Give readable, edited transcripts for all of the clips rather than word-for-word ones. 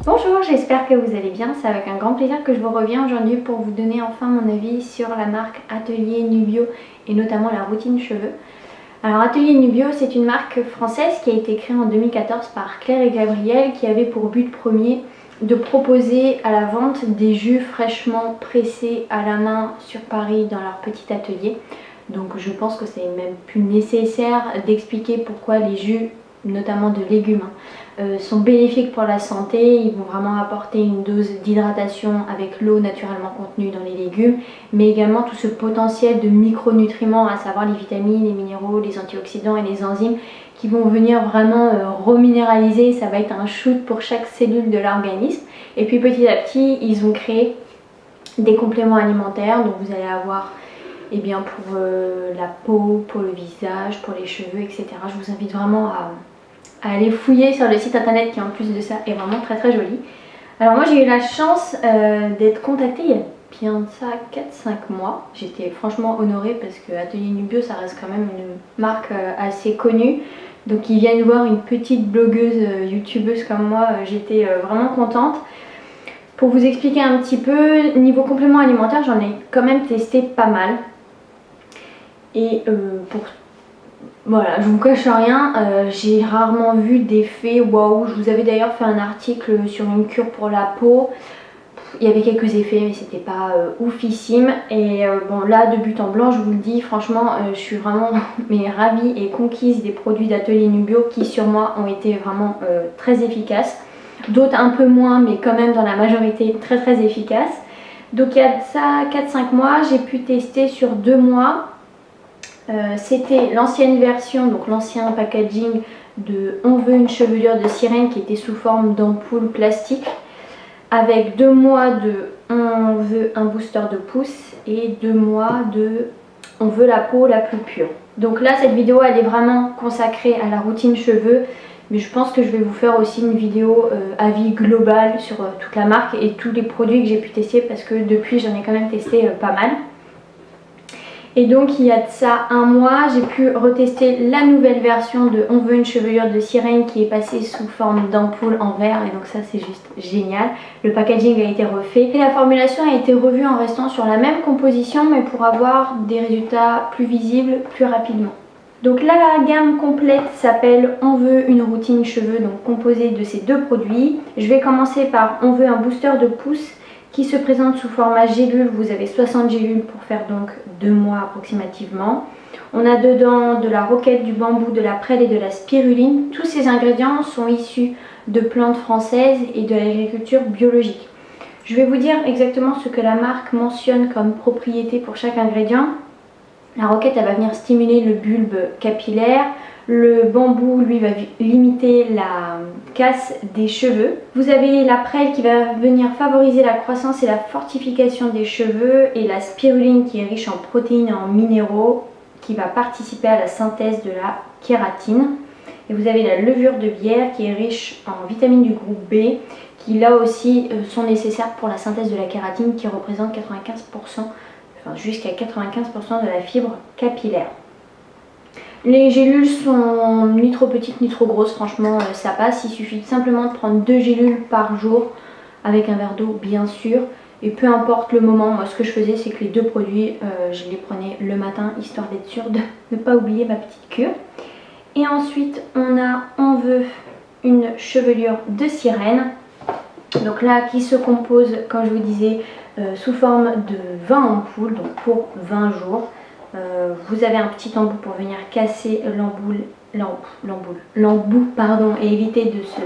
Bonjour, j'espère que vous allez bien. C'est avec un grand plaisir que je vous reviens aujourd'hui pour vous donner enfin mon avis sur la marque Atelier Nubio et notamment la routine cheveux. Alors Atelier Nubio, c'est une marque française qui a été créée en 2014 par Claire et Gabriel qui avait pour but premier de proposer à la vente des jus fraîchement pressés à la main sur Paris dans leur petit atelier. Donc je pense que c'est même plus nécessaire d'expliquer pourquoi les jus, notamment de légumes, sont bénéfiques pour la santé. Ils vont vraiment apporter une dose d'hydratation avec l'eau naturellement contenue dans les légumes, mais également tout ce potentiel de micronutriments, à savoir les vitamines, les minéraux, les antioxydants et les enzymes qui vont venir vraiment reminéraliser. Ça va être un shoot pour chaque cellule de l'organisme. Et puis petit à petit, ils ont créé des compléments alimentaires, donc vous allez avoir pour la peau, pour le visage, pour les cheveux, etc. Je vous invite vraiment à aller fouiller sur le site internet qui en plus de ça est vraiment très très joli. Alors moi j'ai eu la chance d'être contactée il y a bien de ça 4-5 mois. J'étais franchement honorée parce que Atelier Nubio ça reste quand même une marque assez connue. Donc ils viennent voir une petite blogueuse youtubeuse comme moi, j'étais vraiment contente. Pour vous expliquer un petit peu, niveau complément alimentaire j'en ai quand même testé pas mal. Et voilà, je vous cache rien, j'ai rarement vu d'effet waouh. Je vous avais d'ailleurs fait un article sur une cure pour la peau. Il y avait quelques effets mais c'était pas oufissime. Et bon là de but en blanc je vous le dis, franchement je suis vraiment mais ravie et conquise des produits d'Atelier Nubio qui sur moi ont été vraiment très efficaces. D'autres un peu moins mais quand même dans la majorité très très efficaces. Donc il y a de ça 4-5 mois, j'ai pu tester sur 2 mois. C'était l'ancienne version, donc l'ancien packaging de On veut une chevelure de sirène qui était sous forme d'ampoule plastique avec 2 mois de On veut un booster de pouce et 2 mois de On veut la peau la plus pure. Donc là cette vidéo elle est vraiment consacrée à la routine cheveux, mais je pense que je vais vous faire aussi une vidéo avis global sur toute la marque et tous les produits que j'ai pu tester parce que depuis j'en ai quand même testé pas mal. Et donc il y a de ça un mois, j'ai pu retester la nouvelle version de On veut une chevelure de sirène qui est passée sous forme d'ampoule en verre et donc ça c'est juste génial. Le packaging a été refait et la formulation a été revue en restant sur la même composition mais pour avoir des résultats plus visibles plus rapidement. Donc là la gamme complète s'appelle On veut une routine cheveux, donc composée de ces deux produits. Je vais commencer par On veut un booster de pouce qui se présente sous format gélule. Vous avez 60 gélules pour faire donc 2 mois approximativement. On a dedans de la roquette, du bambou, de la prêle et de la spiruline. Tous ces ingrédients sont issus de plantes françaises et de l'agriculture biologique. Je vais vous dire exactement ce que la marque mentionne comme propriété pour chaque ingrédient. La roquette elle va venir stimuler le bulbe capillaire. Le bambou, lui, va limiter la casse des cheveux. Vous avez la prêle qui va venir favoriser la croissance et la fortification des cheveux. Et la spiruline qui est riche en protéines et en minéraux qui va participer à la synthèse de la kératine. Et vous avez la levure de bière qui est riche en vitamines du groupe B qui là aussi sont nécessaires pour la synthèse de la kératine qui représente 95%, enfin jusqu'à 95% de la fibre capillaire. Les gélules sont ni trop petites ni trop grosses, franchement ça passe. Il suffit simplement de prendre 2 gélules par jour avec un verre d'eau bien sûr. Et peu importe le moment, moi ce que je faisais c'est que les deux produits, je les prenais le matin histoire d'être sûre de ne pas oublier ma petite cure. Et ensuite on veut une chevelure de sirène. Donc là qui se compose comme je vous disais sous forme de 20 ampoules, donc pour 20 jours. Vous avez un petit embout pour venir casser l'embout et éviter de se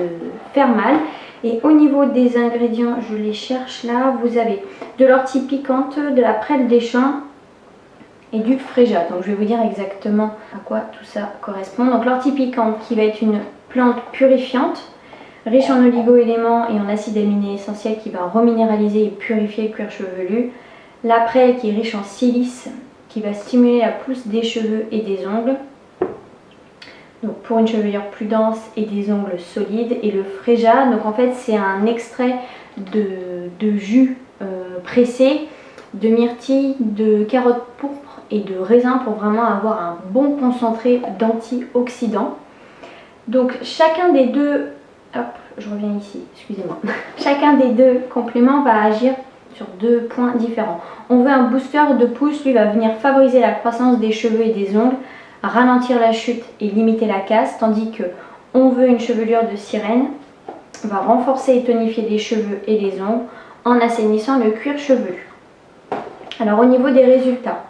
faire mal. Et au niveau des ingrédients, je les cherche là, vous avez de l'ortie piquante, de la prêle des champs et du fréjat. Donc je vais vous dire exactement à quoi tout ça correspond. Donc l'ortie piquante qui va être une plante purifiante, riche en oligo-éléments et en acides aminés essentiels qui va reminéraliser et purifier le cuir chevelu. La prêle qui est riche en silice qui va stimuler la pousse des cheveux et des ongles. Donc pour une chevelure plus dense et des ongles solides. Et le fréjat, donc en fait c'est un extrait de jus pressé de myrtille, de carottes pourpres et de raisin pour vraiment avoir un bon concentré d'antioxydants. Donc chacun des deux, hop, je reviens ici, excusez-moi. Chacun des deux compléments va agir sur deux points différents. On veut un booster de pousse, lui va venir favoriser la croissance des cheveux et des ongles, ralentir la chute et limiter la casse, tandis que on veut une chevelure de sirène, va renforcer et tonifier les cheveux et les ongles en assainissant le cuir chevelu. Alors au niveau des résultats,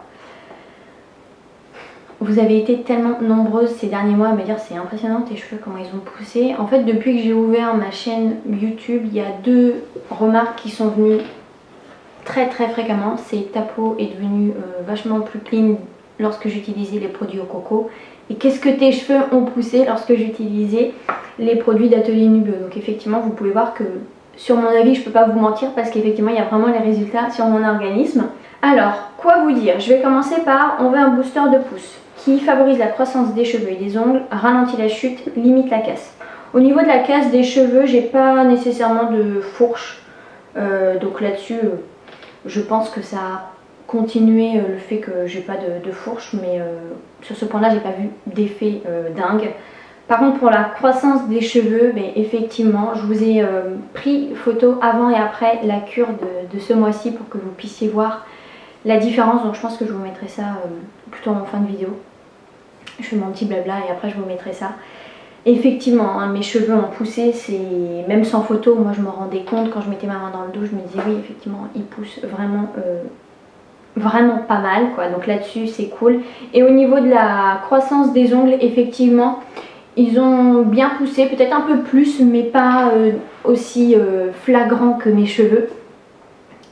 vous avez été tellement nombreuses ces derniers mois à me dire c'est impressionnant tes cheveux, comment ils ont poussé. En fait, depuis que j'ai ouvert ma chaîne YouTube, il y a deux remarques qui sont venues très fréquemment. C'est ta peau est devenue vachement plus clean lorsque j'utilisais les produits au coco. Et qu'est-ce que tes cheveux ont poussé lorsque j'utilisais les produits d'Atelier Nubio. Donc effectivement, vous pouvez voir que sur mon avis, je ne peux pas vous mentir parce qu'effectivement, il y a vraiment les résultats sur mon organisme. Alors, quoi vous dire? Je vais commencer par, on veut un booster de pousse qui favorise la croissance des cheveux et des ongles, ralentit la chute, limite la casse. Au niveau de la casse des cheveux, j'ai pas nécessairement de fourche. Donc là-dessus, je pense que ça a continué le fait que j'ai pas de fourche, mais sur ce point-là, j'ai pas vu d'effet dingue. Par contre, pour la croissance des cheveux, effectivement, je vous ai pris photo avant et après la cure de ce mois-ci pour que vous puissiez voir la différence. Donc je pense que je vous mettrai ça plutôt en fin de vidéo. Je fais mon petit blabla et après je vous mettrai ça. Effectivement, hein, mes cheveux ont poussé, c'est même sans photo, moi je me rendais compte quand je mettais ma main dans le dos, je me disais oui, effectivement, ils poussent vraiment pas mal, quoi. Donc là-dessus, c'est cool. Et au niveau de la croissance des ongles, effectivement, ils ont bien poussé, peut-être un peu plus, mais pas aussi flagrant que mes cheveux.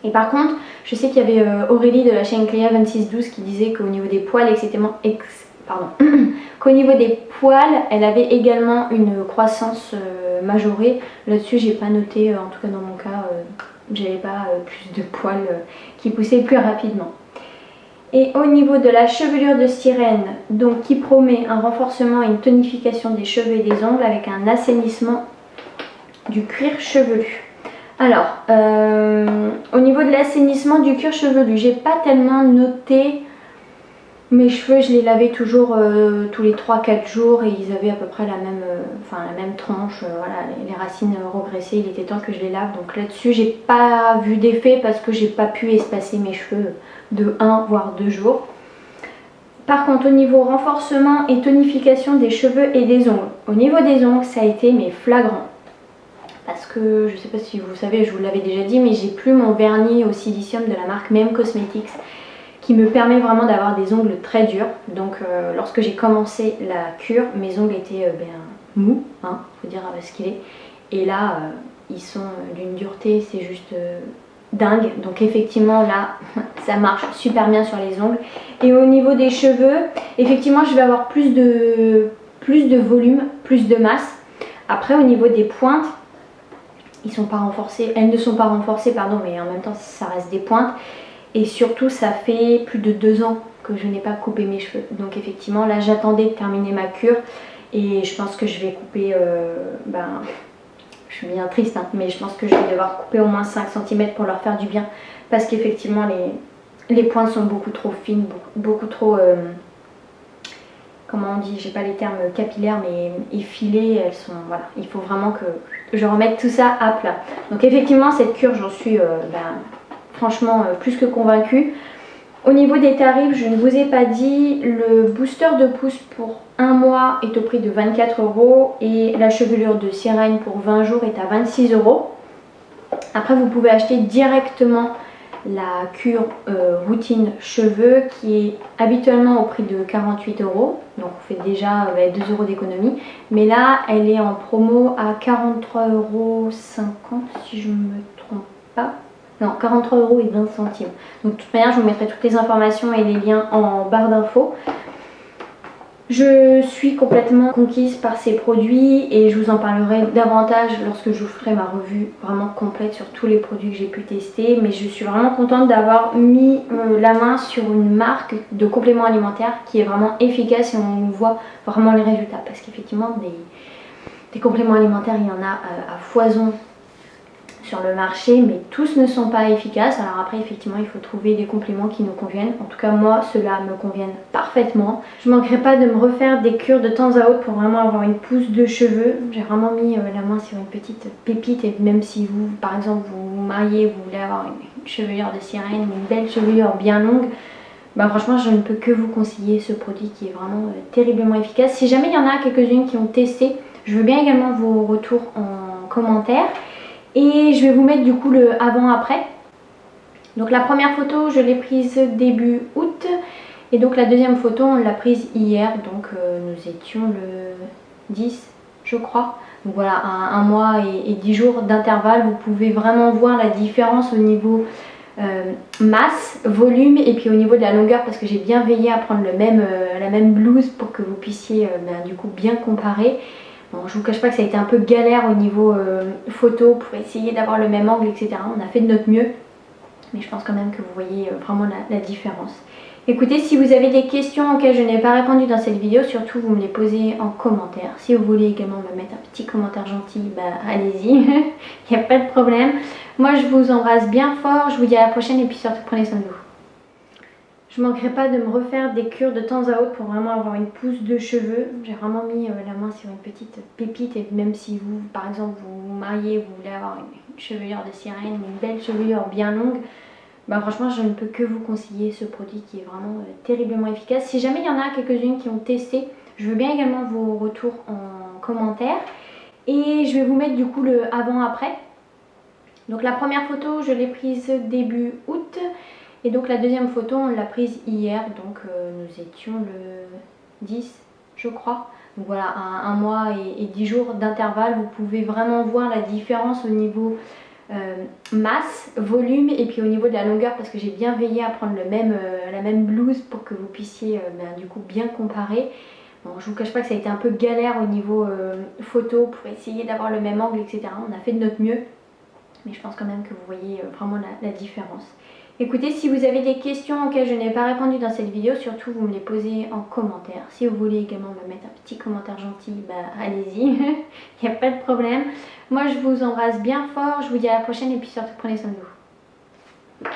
Et par contre, je sais qu'il y avait Aurélie de la chaîne Cléa 2612 qui disait qu'au niveau des poils, qu'au niveau des poils, elle avait également une croissance majorée. Là-dessus, j'ai pas noté, en tout cas dans mon cas, j'avais pas plus de poils qui poussaient plus rapidement. Et au niveau de la chevelure de sirène, donc qui promet un renforcement et une tonification des cheveux et des ongles avec un assainissement du cuir chevelu. Alors, au niveau de l'assainissement du cuir chevelu, j'ai pas tellement noté. Mes cheveux, je les lavais toujours tous les 3-4 jours et ils avaient à peu près la même tranche. Voilà, les racines regressaient, il était temps que je les lave. Donc là-dessus, j'ai pas vu d'effet parce que j'ai pas pu espacer mes cheveux de 1 voire 2 jours. Par contre, au niveau renforcement et tonification des cheveux et des ongles, au niveau des ongles, ça a été flagrant. Parce que, je sais pas si vous savez, je vous l'avais déjà dit, mais j'ai plus mon vernis au silicium de la marque MM Cosmetics qui me permet vraiment d'avoir des ongles très durs. Donc lorsque j'ai commencé la cure, mes ongles étaient mous, hein, faut dire ce qu'il est. Et là, ils sont d'une dureté, c'est juste dingue. Donc effectivement là, ça marche super bien sur les ongles. Et au niveau des cheveux, effectivement je vais avoir plus de volume, plus de masse. Après au niveau des pointes, ils sont pas renforcés, elles ne sont pas renforcées pardon, mais en même temps ça reste des pointes. Et surtout ça fait plus de 2 ans que je n'ai pas coupé mes cheveux. Donc effectivement là j'attendais de terminer ma cure. Et je pense que je vais couper, je suis bien triste hein, mais je pense que je vais devoir couper au moins 5 cm pour leur faire du bien. Parce qu'effectivement les pointes sont beaucoup trop fines, beaucoup trop, comment on dit, j'ai pas les termes capillaires mais effilées, elles sont, voilà. Il faut vraiment que je remette tout ça à plat. Donc effectivement cette cure j'en suis franchement plus que convaincue. Au niveau des tarifs, je ne vous ai pas dit, le booster de pouce pour 1 mois est au prix de 24 € et la chevelure de sirène pour 20 jours est à 26 €. Après vous pouvez acheter directement la cure routine cheveux qui est habituellement au prix de 48 €. Donc on fait déjà 2 € d'économie. Mais là elle est en promo à 43,50 € si je ne me trompe pas. Non, 43,20 €. Donc de toute manière, je vous mettrai toutes les informations et les liens en barre d'infos. Je suis complètement conquise par ces produits et je vous en parlerai davantage lorsque je vous ferai ma revue vraiment complète sur tous les produits que j'ai pu tester. Mais je suis vraiment contente d'avoir mis la main sur une marque de compléments alimentaires qui est vraiment efficace et on voit vraiment les résultats. Parce qu'effectivement, des compléments alimentaires, il y en a à foison sur le marché, mais tous ne sont pas efficaces. Alors après, effectivement, il faut trouver des compléments qui nous conviennent. En tout cas, moi, ceux-là me conviennent parfaitement. Je manquerai pas de me refaire des cures de temps à autre pour vraiment avoir une pousse de cheveux. J'ai vraiment mis la main sur une petite pépite, et même si vous, par exemple, vous vous mariez, vous voulez avoir une chevelure de sirène, une belle chevelure bien longue, bah franchement, je ne peux que vous conseiller ce produit qui est vraiment terriblement efficace. Si jamais il y en a quelques-unes qui ont testé, je veux bien également vos retours en commentaire. Et je vais vous mettre du coup le avant-après. Donc la première photo, je l'ai prise début août. Et donc la deuxième photo, on l'a prise hier. Donc nous étions le 10, je crois. Donc voilà, un mois et 10 jours d'intervalle. Vous pouvez vraiment voir la différence au niveau masse, volume et puis au niveau de la longueur, parce que j'ai bien veillé à prendre la même blouse pour que vous puissiez du coup bien comparer. Bon, je vous cache pas que ça a été un peu galère au niveau photo pour essayer d'avoir le même angle, etc. On a fait de notre mieux, mais je pense quand même que vous voyez vraiment la différence. Écoutez, si vous avez des questions auxquelles je n'ai pas répondu dans cette vidéo, surtout vous me les posez en commentaire. Si vous voulez également me mettre un petit commentaire gentil, bah allez-y, il n'y a pas de problème. Moi je vous embrasse bien fort, je vous dis à la prochaine et puis surtout prenez soin de vous. Je manquerai pas de me refaire des cures de temps à autre pour vraiment avoir une pousse de cheveux. J'ai vraiment mis la main sur une petite pépite, et même si vous, par exemple, vous vous mariez, vous voulez avoir une chevelure de sirène, une belle chevelure bien longue, bah franchement, je ne peux que vous conseiller ce produit qui est vraiment terriblement efficace. Si jamais il y en a quelques-unes qui ont testé, je veux bien également vos retours en commentaire. Et je vais vous mettre du coup le avant-après. Donc la première photo, je l'ai prise début août. Et donc la deuxième photo, on l'a prise hier. Donc nous étions le 10, je crois. Donc voilà, un mois et 10 jours d'intervalle. Vous pouvez vraiment voir la différence au niveau masse, volume et puis au niveau de la longueur, parce que j'ai bien veillé à prendre la même blouse pour que vous puissiez du coup bien comparer. Bon, je vous cache pas que ça a été un peu galère au niveau photo pour essayer d'avoir le même angle, etc. On a fait de notre mieux, mais je pense quand même que vous voyez vraiment la différence. Écoutez, si vous avez des questions auxquelles je n'ai pas répondu dans cette vidéo, surtout vous me les posez en commentaire. Si vous voulez également me mettre un petit commentaire gentil, bah allez-y, il n'y a pas de problème. Moi je vous embrasse bien fort, je vous dis à la prochaine et puis surtout prenez soin de vous.